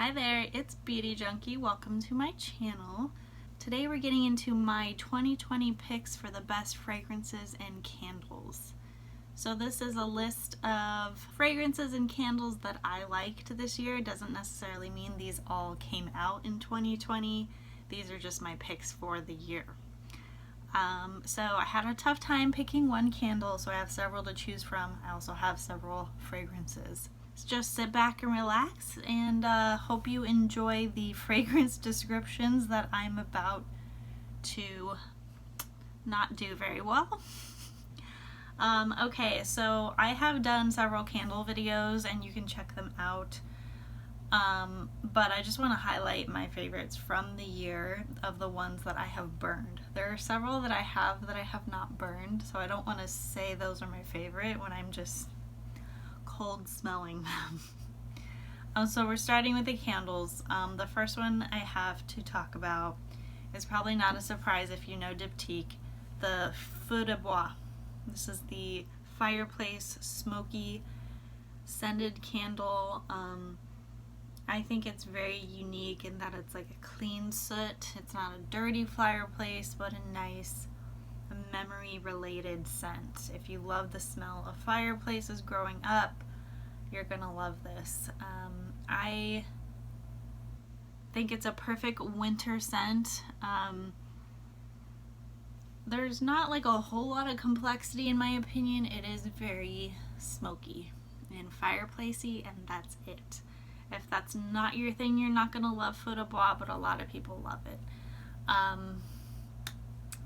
Hi there, it's Beauty Junkie. Welcome to my channel. Today we're getting into my 2020 picks for the best fragrances and candles. So this is a list of fragrances and candles that I liked this year. It doesn't necessarily mean these all came out in 2020. These are just my picks for the year. So I had a tough time picking one candle, so I have several to choose from. I also have several fragrances. Just sit back and relax and hope you enjoy the fragrance descriptions that I'm about to not do very well. Okay, so I have done several candle videos and you can check them out, but I just want to highlight my favorites from the year of the ones that I have burned. There are several that I have not burned, so I don't want to say those are my favorite when I'm just cold smelling them. So we're starting with the candles. The first one I have to talk about is probably not a surprise if you know Diptyque, the Feu de Bois. This is the Fireplace smoky scented candle. I think it's very unique in that it's like a clean soot. It's not a dirty fireplace, but a nice memory related scent. If you love the smell of fireplaces growing up, you're gonna love this. I think it's a perfect winter scent. There's not like a whole lot of complexity in my opinion. It is very smoky and fireplacey, and that's it. If that's not your thing, you're not gonna love Feu de Bois, but a lot of people love it.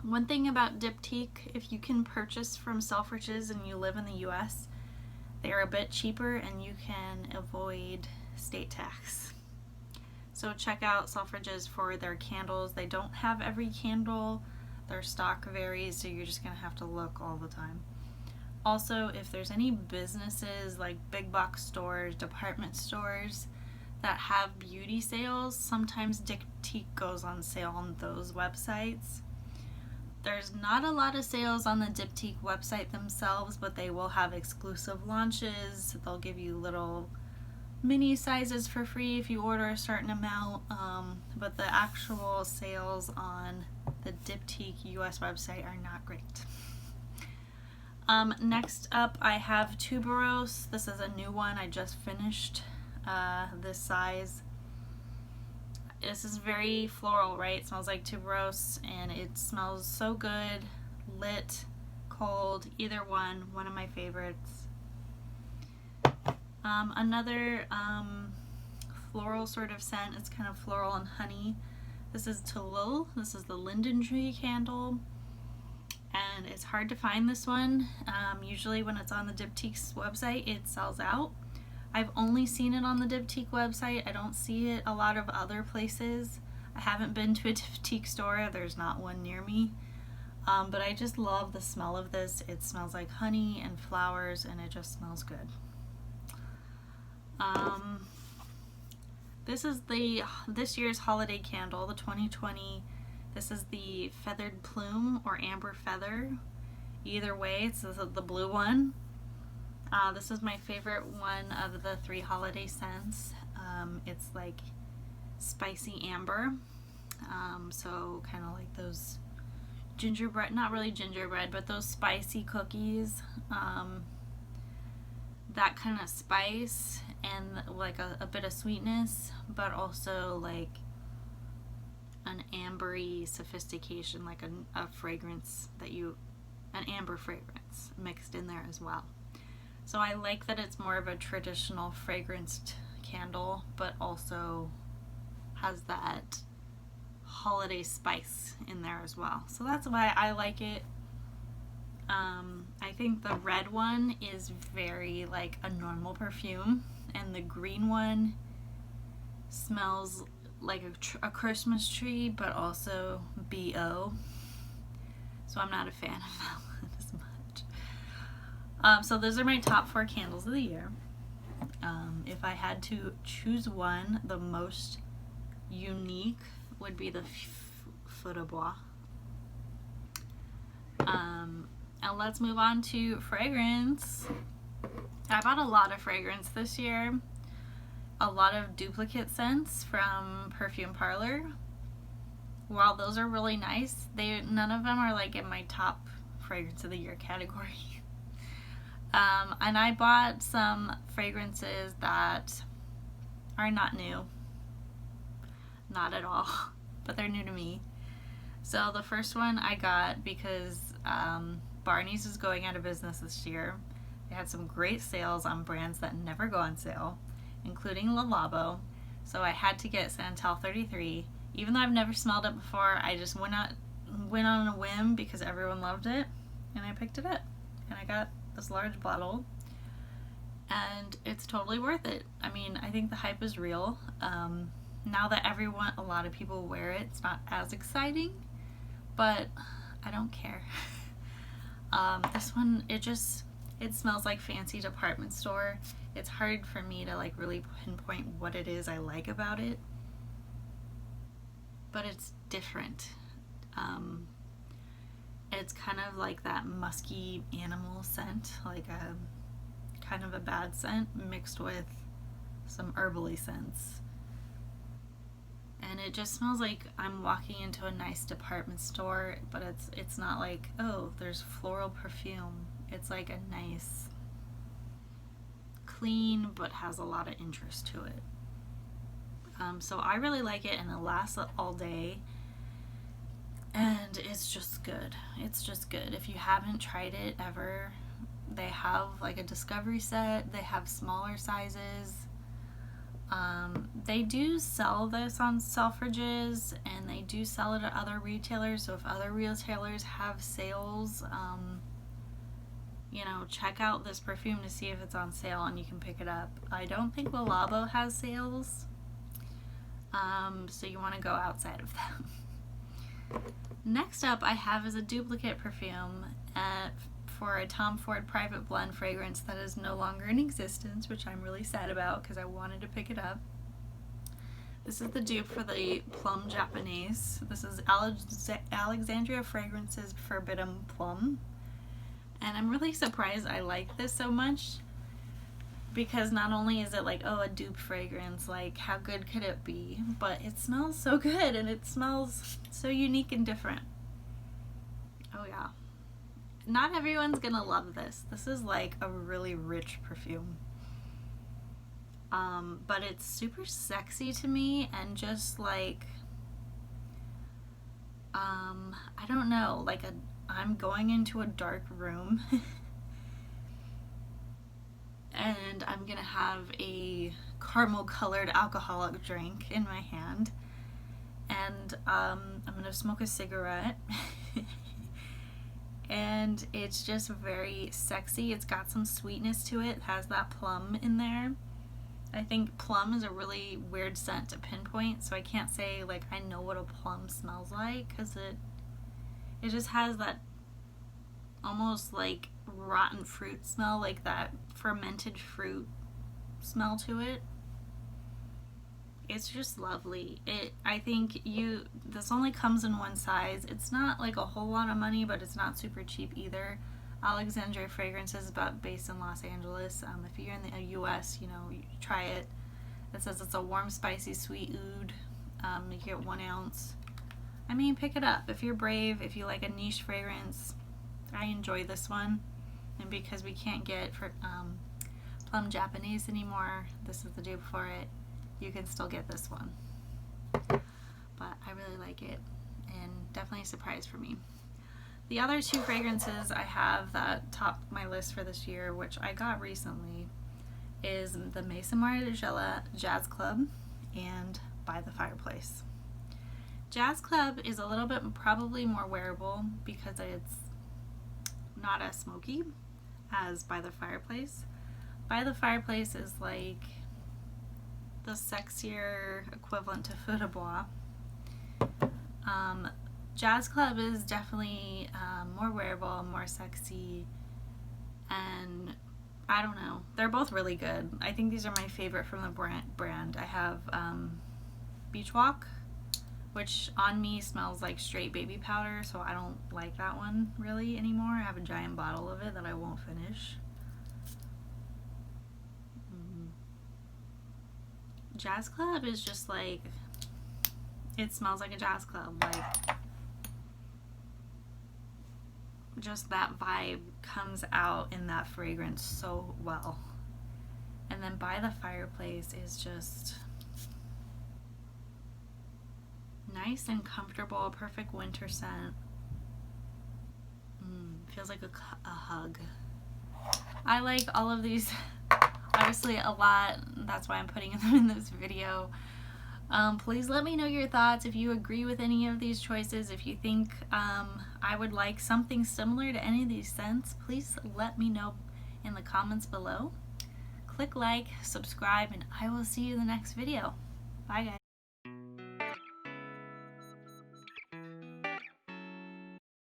One thing about Diptyque, if you can purchase from Selfridges and you live in the US, they're a bit cheaper and you can avoid state tax. So check out Selfridges for their candles. They don't have every candle. Their stock varies, so you're just gonna have to look all the time. Also, if there's any businesses like big box stores, department stores that have beauty sales, sometimes Diptyque goes on sale on those websites. There's not a lot of sales on the Diptyque website themselves, but they will have exclusive launches. They'll give you little mini sizes for free if you order a certain amount, but the actual sales on the Diptyque US website are not great. Next up I have Tuberose. This is a new one. I just finished this size. This is very floral, right? It smells like tuberose and it smells so good. Lit, cold, either one of my favorites. Another floral sort of scent. It's kind of floral and honey. This is Tilleul. This is the linden tree candle, and it's hard to find this one. Usually when it's on the Diptyque's website it sells out. I've only seen it on the Diptyque website. I don't see it a lot of other places. I haven't been to a Diptyque store. There's not one near me. But I just love the smell of this. It smells like honey and flowers and it just smells good. This is this year's holiday candle, the 2020. This is the feathered plume or amber feather. Either way, it's the blue one. This is my favorite one of the 3 holiday scents. It's like spicy amber, so kind of like those gingerbread, not really gingerbread, but those spicy cookies, that kind of spice and like a bit of sweetness, but also like an ambery sophistication, like a fragrance an amber fragrance mixed in there as well. So I like that it's more of a traditional fragranced candle, but also has that holiday spice in there as well. So that's why I like it. I think the red one is very like a normal perfume, and the green one smells like a Christmas tree, but also BO. So I'm not a fan of that one as much. So those are my top 4 candles of the year. If I had to choose one, the most unique would be the Feu de Bois. And let's move on to fragrance. I bought a lot of fragrance this year. a lot of duplicate scents from Perfume Parlor. While those are really nice, none of them are like in my top fragrance of the year category. And I bought some fragrances that are not new. Not at all. But they're new to me. So the first one I got because Barney's is going out of business this year. They had some great sales on brands that never go on sale, including Labo. So I had to get Santal 33. Even though I've never smelled it before, I just went on a whim because everyone loved it, and I picked it up. And I got this large bottle, and it's totally worth it. I mean, I think the hype is real. Now that a lot of people wear it, it's not as exciting, but I don't care. This one, it smells like fancy department store. It's hard for me to like really pinpoint what it is I like about it, but it's different. It's kind of like that musky animal scent, like a kind of a bad scent mixed with some herbally scents. And it just smells like I'm walking into a nice department store, but it's not like, oh, there's floral perfume. It's like a nice, clean, but has a lot of interest to it. So I really like it, and it lasts all day. And it's just good. It's just good. If you haven't tried it ever, they have like a discovery set. They have smaller sizes. They do sell this on Selfridges, and they do sell it at other retailers. So if other retailers have sales, you know, check out this perfume to see if it's on sale and you can pick it up. I don't think Labo has sales, so you want to go outside of them. Next up I have is a duplicate perfume for a Tom Ford Private Blend fragrance that is no longer in existence, which I'm really sad about because I wanted to pick it up. This is the dupe for the Plum Japanese. This is Alexandria Fragrances Forbidden Plum. And I'm really surprised I like this so much, because not only is it like, oh, a dupe fragrance, like how good could it be, but it smells so good and it smells so unique and different. Oh yeah. Not everyone's gonna love this. This is like a really rich perfume. But it's super sexy to me, and just like, I don't know, like I'm going into a dark room and I'm gonna have a caramel colored alcoholic drink in my hand, and I'm gonna smoke a cigarette and it's just very sexy. It's got some sweetness to it. It has that plum in there. I think plum is a really weird scent to pinpoint, so I can't say like I know what a plum smells like, because it just has that almost like rotten fruit smell, like that fermented fruit smell to it. It's just lovely. I think this only comes in one size. It's not like a whole lot of money, but it's not super cheap either. Alexandria Fragrances is based in Los Angeles. If you're in the US, you know, you try it. It says it's a warm, spicy, sweet oud. You get 1 ounce. I mean, pick it up if you're brave. If you like a niche fragrance, I enjoy this one. And because we can't get Plum Japanese anymore, this is the dupe for it. You can still get this one. But I really like it, and definitely a surprise for me. The other two fragrances I have that top my list for this year, which I got recently, is the Maison Margiela Jazz Club and By the Fireplace. Jazz Club is a little bit probably more wearable because it's not as smoky as By the Fireplace. By the Fireplace is like the sexier equivalent to Feu de Bois. Jazz Club is definitely more wearable, more sexy, and I don't know. They're both really good. I think these are my favorite from the brand. I have Beach Walk, which on me smells like straight baby powder, so I don't like that one really anymore. I have a giant bottle of it that I won't finish. Jazz Club is just like, it smells like a jazz club. Like, just that vibe comes out in that fragrance so well. And then By the Fireplace is just nice and comfortable, perfect winter scent. Feels like a hug. I like all of these, obviously a lot, that's why I'm putting them in this video. Please let me know your thoughts, if you agree with any of these choices, if you think I would like something similar to any of these scents. Please let me know in the comments below. Click like, subscribe, and I will see you in the next video. Bye guys.